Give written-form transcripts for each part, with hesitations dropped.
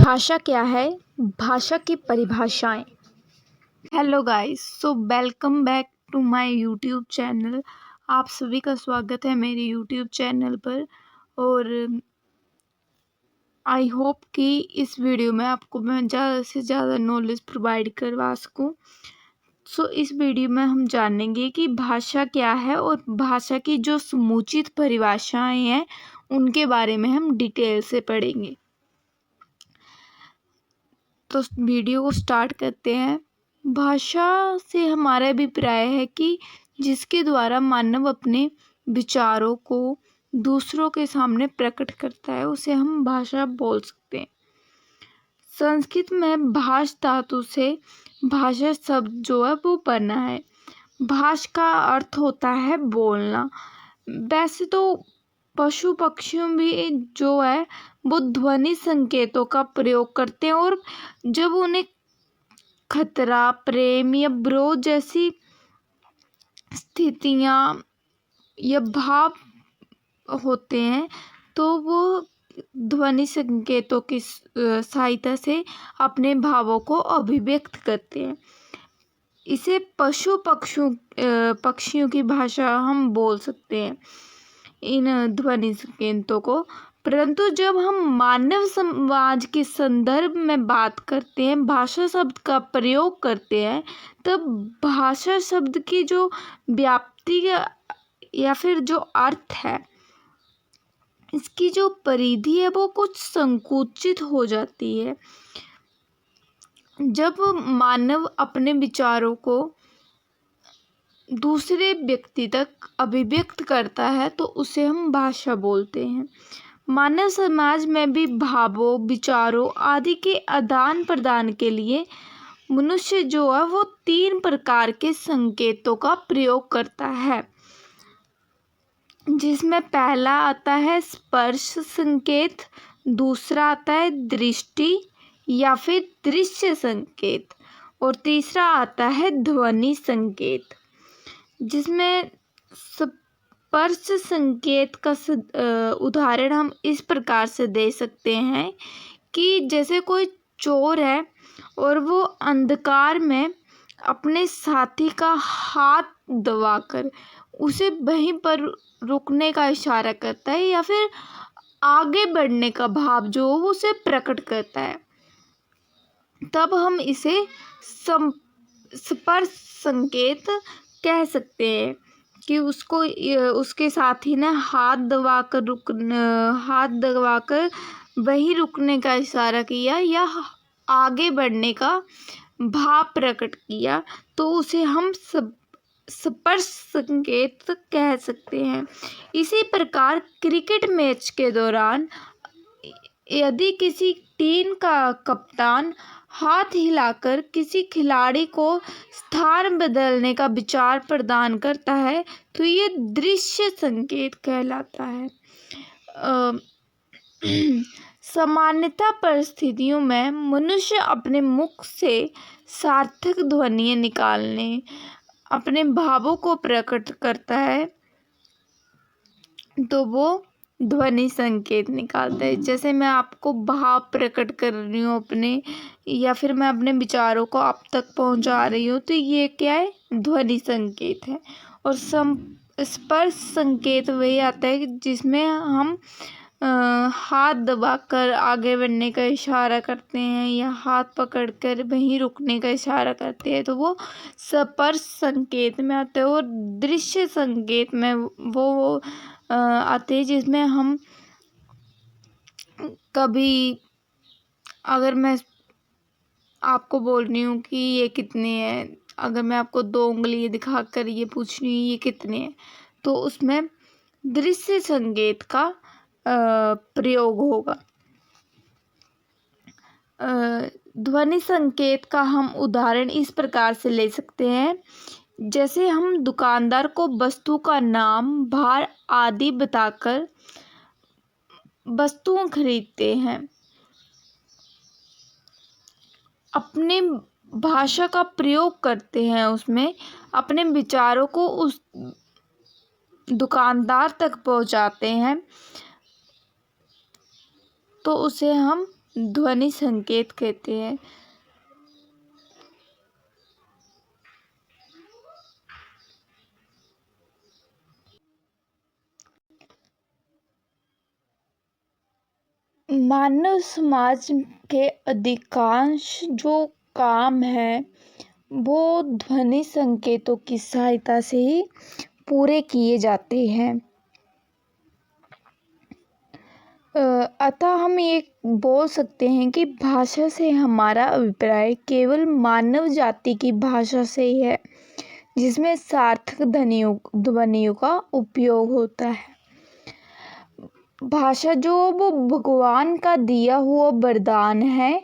भाषा क्या है? भाषा की परिभाषाएं। Hello guys, so welcome back to my YouTube channel. आप सभी का स्वागत है मेरे यूट्यूब चैनल पर। और आई होप कि इस वीडियो में आपको मैं ज़्यादा से ज़्यादा नॉलेज प्रोवाइड करवा सकूं। सो इस वीडियो में हम जानेंगे कि भाषा क्या है और भाषा की जो समुचित परिभाषाएं हैं उनके बारे में हम डिटेल से पढ़ेंगे। तो वीडियो को स्टार्ट करते हैं। भाषा से हमारा अभिप्राय है कि जिसके द्वारा मानव अपने विचारों को दूसरों के सामने प्रकट करता है उसे हम भाषा बोल सकते हैं। संस्कृत में भाष धातु से भाषा शब्द जो है वो बना है। भाष का अर्थ होता है बोलना। वैसे तो पशु पक्षियों भी जो है वो ध्वनि संकेतों का प्रयोग करते हैं और जब उन्हें खतरा, प्रेम या विरोध जैसी स्थितियां या भाव होते हैं तो वो ध्वनि संकेतों की सहायता से अपने भावों को अभिव्यक्त करते हैं। इसे पशु पक्षियों की भाषा हम बोल सकते हैं इन ध्वनि संकेतों को। परंतु जब हम मानव समाज के संदर्भ में बात करते हैं, भाषा शब्द का प्रयोग करते हैं, तब भाषा शब्द की जो व्याप्ति या फिर जो अर्थ है, इसकी जो परिधि है वो कुछ संकुचित हो जाती है। जब मानव अपने विचारों को दूसरे व्यक्ति तक अभिव्यक्त करता है तो उसे हम भाषा बोलते हैं। मानव समाज में भी भावों, विचारों आदि के आदान प्रदान के लिए मनुष्य जो है वो 3 प्रकार के संकेतों का प्रयोग करता है, जिसमें पहला आता है स्पर्श संकेत, दूसरा आता है दृष्टि या फिर दृश्य संकेत और तीसरा आता है ध्वनि संकेत। जिसमें स्पर्श संकेत का उदाहरण हम इस प्रकार से दे सकते हैं कि जैसे कोई चोर है और वो अंधकार में अपने साथी का हाथ दबाकर उसे वहीं पर रुकने का इशारा करता है या फिर आगे बढ़ने का भाव जो वो उसे प्रकट करता है, तब हम इसे स्पर्श संकेत कह सकते हैं कि उसको उसके साथी ने हाथ दबाकर वहीं रुकने का इशारा किया या आगे बढ़ने का भाव प्रकट किया, तो उसे हम स्पर्श संकेत कह सकते हैं। इसी प्रकार क्रिकेट मैच के दौरान यदि किसी टीम का कप्तान हाथ हिलाकर किसी खिलाड़ी को स्थान बदलने का विचार प्रदान करता है तो ये दृश्य संकेत कहलाता है। सामान्यतः परिस्थितियों में मनुष्य अपने मुख से सार्थक ध्वनियाँ निकालने अपने भावों को प्रकट करता है तो वो ध्वनि संकेत निकालता है। जैसे मैं आपको भाव प्रकट कर रही हूँ अपने, या फिर मैं अपने विचारों को आप तक पहुँचा रही हूँ, तो ये क्या है? ध्वनि संकेत है। और स्पर्श संकेत वही आता है जिसमें हम हाथ दबाकर आगे बढ़ने का इशारा करते हैं या हाथ पकड़कर वहीं रुकने का इशारा करते हैं, तो वो स्पर्श संकेत में आता है। और दृश्य संकेत में वो आते हैं जिसमें हम कभी, अगर मैं आपको बोल रही हूँ कि ये कितने हैं, अगर मैं आपको 2 उंगली दिखाकर ये पूछ रही हूँ ये कितने हैं, तो उसमें दृश्य संकेत का प्रयोग होगा। ध्वनि संकेत का हम उदाहरण इस प्रकार से ले सकते हैं, जैसे हम दुकानदार को वस्तु का नाम, भार आदि बताकर वस्तुएं खरीदते हैं। अपने भाषा का प्रयोग करते हैं, उसमें अपने विचारों को उस दुकानदार तक पहुंचाते हैं, तो उसे हम ध्वनि संकेत कहते हैं। मानव समाज के अधिकांश जो काम है वो ध्वनि संकेतों की सहायता से ही पूरे किए जाते हैं। अतः हम ये बोल सकते हैं कि भाषा से हमारा अभिप्राय केवल मानव जाति की भाषा से ही है जिसमें सार्थक ध्वनियों का उपयोग होता है। भाषा जो वो भगवान का दिया हुआ वरदान है।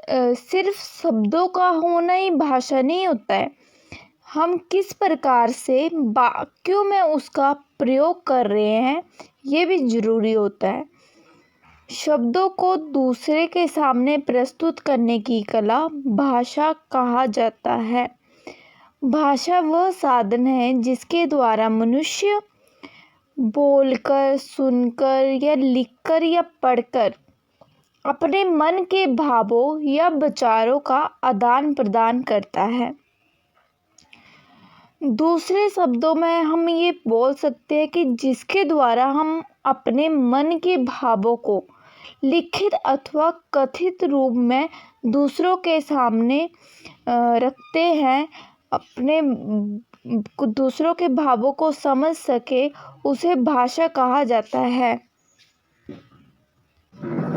सिर्फ शब्दों का होना ही भाषा नहीं होता है, हम किस प्रकार से वाक्यों में उसका प्रयोग कर रहे हैं ये भी जरूरी होता है। शब्दों को दूसरे के सामने प्रस्तुत करने की कला भाषा कहा जाता है। भाषा वह साधन है जिसके द्वारा मनुष्य बोलकर, सुनकर या लिखकर या पढ़कर अपने मन के भावों या विचारों का आदान प्रदान करता है। दूसरे शब्दों में हम ये बोल सकते हैं कि जिसके द्वारा हम अपने मन के भावों को लिखित अथवा कथित रूप में दूसरों के सामने रखते हैं, अपने दूसरों के भावों को समझ सके, उसे भाषा कहा जाता है।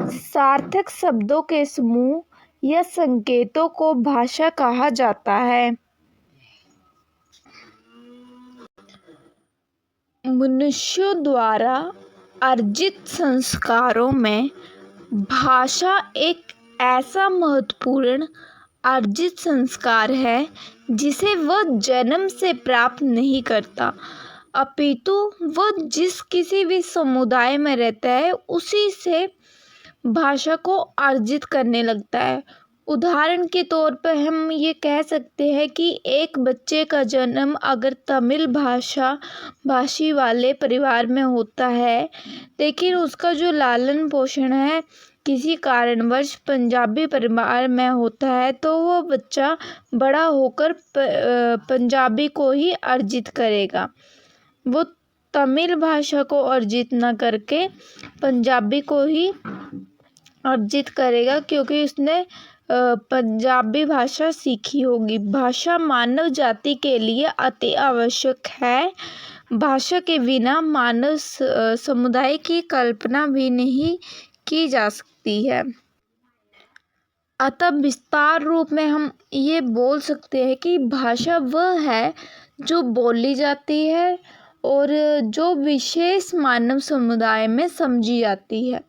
सार्थक शब्दों के समूह या संकेतों को भाषा कहा जाता है। मनुष्यों द्वारा अर्जित संस्कारों में भाषा एक ऐसा महत्वपूर्ण अर्जित संस्कार है जिसे वह जन्म से प्राप्त नहीं करता, अपितु वह जिस किसी भी समुदाय में रहता है उसी से भाषा को अर्जित करने लगता है। उदाहरण के तौर पर हम ये कह सकते हैं कि एक बच्चे का जन्म अगर तमिल भाषी वाले परिवार में होता है, लेकिन उसका जो लालन पोषण है किसी कारणवश पंजाबी परिवार में होता है, तो वह बच्चा बड़ा होकर पंजाबी को ही अर्जित करेगा। वो तमिल भाषा को अर्जित न करके पंजाबी को ही अर्जित करेगा, क्योंकि उसने पंजाबी भाषा सीखी होगी। भाषा मानव जाति के लिए अति आवश्यक है। भाषा के बिना मानव समुदाय की कल्पना भी नहीं की जा सकती है। अतः विस्तार रूप में हम ये बोल सकते हैं कि भाषा वह है जो बोली जाती है और जो विशेष मानव समुदाय में समझी जाती है।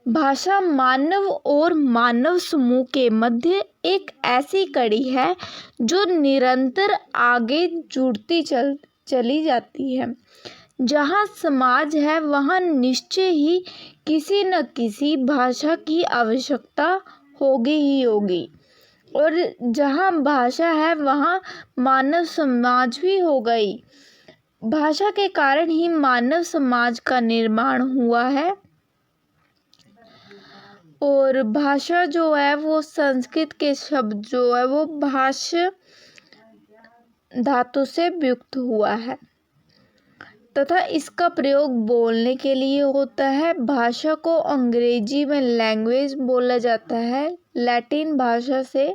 भाषा मानव और मानव समूह के मध्य एक ऐसी कड़ी है जो निरंतर आगे जुड़ती चली जाती है। जहाँ समाज है वहाँ निश्चय ही किसी न किसी भाषा की आवश्यकता होगी ही होगी, और जहाँ भाषा है वहाँ मानव समाज भी होगा ही। भाषा के कारण ही मानव समाज का निर्माण हुआ है, और भाषा जो है वो संस्कृत के शब्द जो है वो भाष्य धातु से व्युक्त हुआ है तथा इसका प्रयोग बोलने के लिए होता है। भाषा को अंग्रेजी में लैंग्वेज बोला जाता है, लैटिन भाषा से,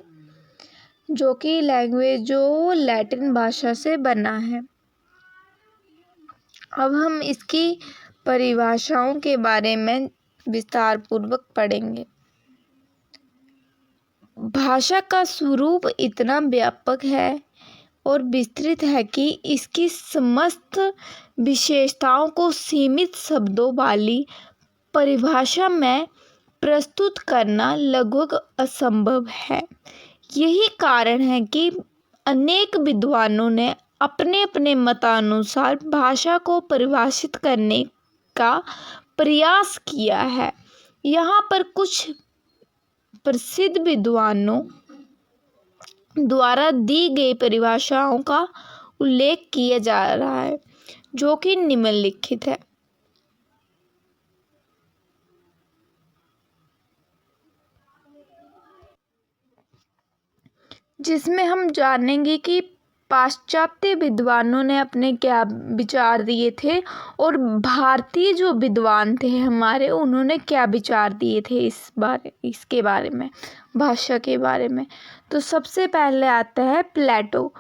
जो कि लैंग्वेज जो लैटिन भाषा से बना है। अब हम इसकी परिभाषाओं के बारे में विस्तार पूर्वक पढ़ेंगे। भाषा का स्वरूप इतना व्यापक है और विस्तृत है कि इसकी समस्त विशेषताओं को सीमित शब्दों वाली परिभाषा में प्रस्तुत करना लगभग असंभव है। यही कारण है कि अनेक विद्वानों ने अपने अपने मतानुसार भाषा को परिभाषित करने का प्रयास किया है। यहाँ पर कुछ प्रसिद्ध विद्वानों द्वारा दी गई परिभाषाओं का उल्लेख किया जा रहा है, जो कि निम्नलिखित है। जिसमें हम जानेंगे कि पाश्चात्य विद्वानों ने अपने क्या विचार दिए थे और भारतीय जो विद्वान थे हमारे, उन्होंने क्या विचार दिए थे इसके बारे में, भाषा के बारे में। तो सबसे पहले आता है प्लेटो।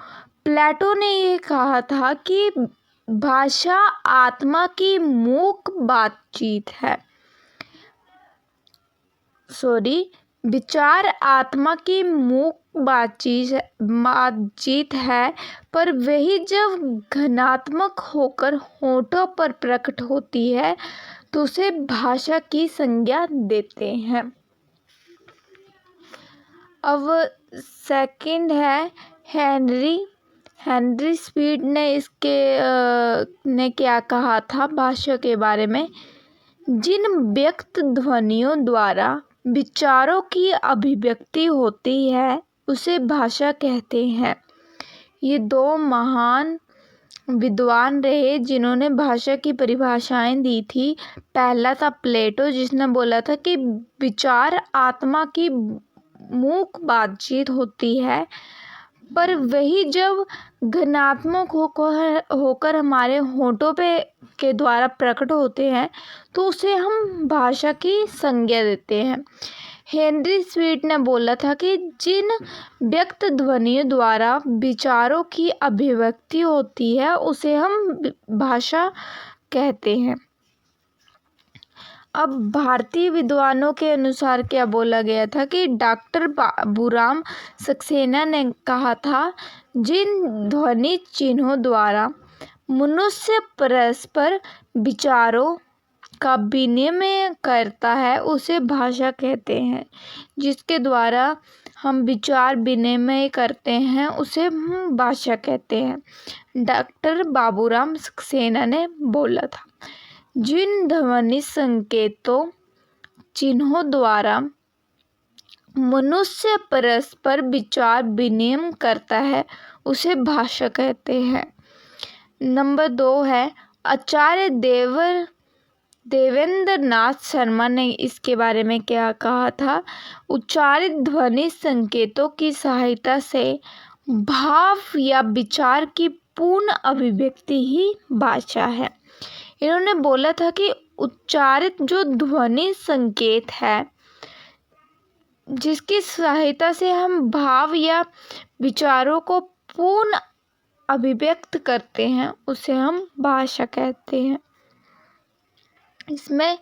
प्लेटो ने ये कहा था कि भाषा आत्मा की मूक बातचीत है। विचार आत्मा की मूक बातचीत है, पर वही जब घनात्मक होकर होठों पर प्रकट होती है तो उसे भाषा की संज्ञा देते हैं। अब सेकंड है हेनरी स्पीड ने ने क्या कहा था भाषा के बारे में। जिन व्यक्त ध्वनियों द्वारा विचारों की अभिव्यक्ति होती है उसे भाषा कहते हैं। ये दो महान विद्वान रहे जिन्होंने भाषा की परिभाषाएं दी थी। पहला था प्लेटो, जिसने बोला था कि विचार आत्मा की मूक बातचीत होती है, पर वही जब घनात्मक होकर हमारे होठों पे के द्वारा प्रकट होते हैं तो उसे हम भाषा की संज्ञा देते हैं। हेनरी स्वीट ने बोला था कि जिन व्यक्त ध्वनियों द्वारा विचारों की अभिव्यक्ति होती है उसे हम भाषा कहते हैं। अब भारतीय विद्वानों के अनुसार क्या बोला गया था कि डॉक्टर बाबूराम सक्सेना ने कहा था, जिन ध्वनि चिन्हों द्वारा मनुष्य परस्पर विचारों का विनिमय करता है उसे भाषा कहते हैं। जिसके द्वारा हम विचार विनिमय करते हैं उसे हम भाषा कहते हैं। डॉक्टर बाबूराम सक्सेना ने बोला था, जिन ध्वनि संकेतों चिन्हों द्वारा मनुष्य परस्पर विचार विनिमय करता है उसे भाषा कहते हैं। नंबर 2 है आचार्य देवेंद्र नाथ शर्मा ने इसके बारे में क्या कहा था। उच्चारित ध्वनि संकेतों की सहायता से भाव या विचार की पूर्ण अभिव्यक्ति ही भाषा है। इन्होंने बोला था कि उच्चारित जो ध्वनि संकेत है जिसकी सहायता से हम भाव या विचारों को पूर्ण अभिव्यक्त करते हैं उसे हम भाषा कहते हैं। इसमें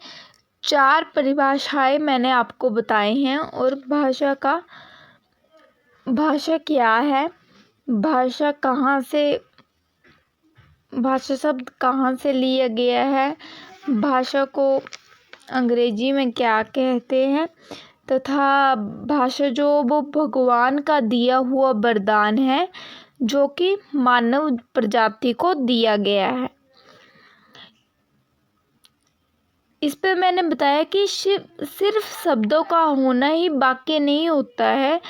4 परिभाषाएं मैंने आपको बताई हैं। और भाषा क्या है, भाषा शब्द कहाँ से लिया गया है, भाषा को अंग्रेजी में क्या कहते हैं, तथा भाषा जो वो भगवान का दिया हुआ वरदान है जो कि मानव प्रजाति को दिया गया है। इस पे मैंने बताया कि सिर्फ शब्दों का होना ही वाक्य नहीं होता है,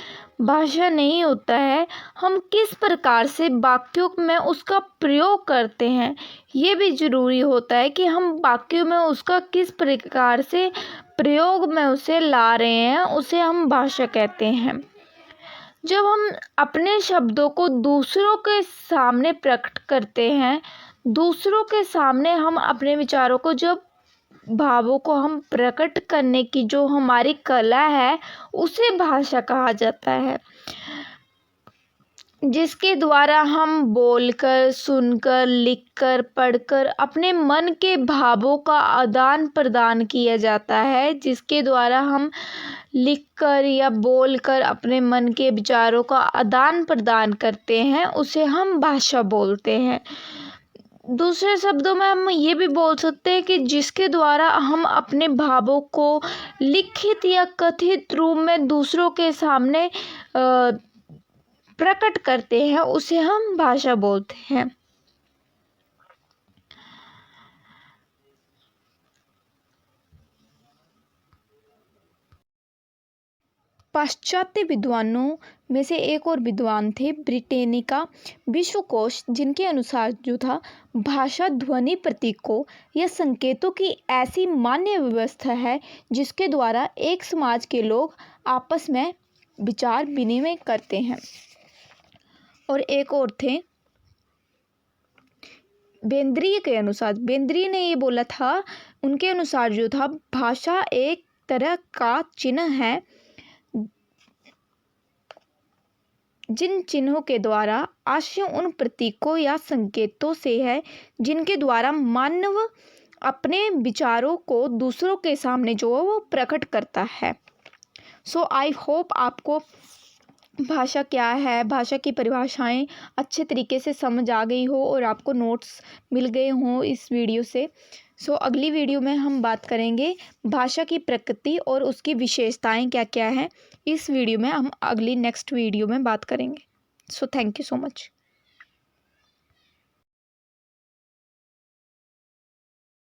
भाषा नहीं होता है। हम किस प्रकार से वाक्यों में उसका प्रयोग करते हैं ये भी ज़रूरी होता है कि हम वाक्यों में उसका किस प्रकार से प्रयोग में उसे ला रहे हैं, उसे हम भाषा कहते हैं। जब हम अपने शब्दों को दूसरों के सामने प्रकट करते हैं, दूसरों के सामने हम अपने विचारों को, जब भावों को हम प्रकट करने की जो हमारी कला है उसे भाषा कहा जाता है। जिसके द्वारा हम बोलकर, सुनकर, लिखकर, पढ़कर अपने मन के भावों का आदान प्रदान किया जाता है। जिसके द्वारा हम लिखकर या बोलकर अपने मन के विचारों का आदान प्रदान करते हैं उसे हम भाषा बोलते हैं। दूसरे शब्दों में हम ये भी बोल सकते हैं कि जिसके द्वारा हम अपने भावों को लिखित या कथित रूप में दूसरों के सामने प्रकट करते हैं उसे हम भाषा बोलते हैं। पाश्चात्य विद्वानों में से एक और विद्वान थे ब्रिटेनिका विश्वकोश, जिनके अनुसार जो था भाषा ध्वनि प्रतीकों या संकेतों की ऐसी मान्य व्यवस्था है जिसके द्वारा एक समाज के लोग आपस में विचार विनिमय करते हैं। और एक और थे बेंद्रीय के अनुसार, बेंद्रीय ने ये बोला था, उनके अनुसार जो था, भाषा एक तरह का चिन्ह है जिन चिन्हों के द्वारा आशय उन प्रतीकों या संकेतों से है जिनके द्वारा मानव अपने विचारों को दूसरों के सामने जो है वो प्रकट करता है। सो आई होप आपको भाषा क्या है, भाषा की परिभाषाएं अच्छे तरीके से समझ आ गई हो और आपको नोट्स मिल गए हों इस वीडियो से। सो अगली वीडियो में हम बात करेंगे भाषा की प्रकृति और उसकी विशेषताएं क्या क्या हैं। इस वीडियो में हम अगली नेक्स्ट वीडियो में बात करेंगे। So thank you so much.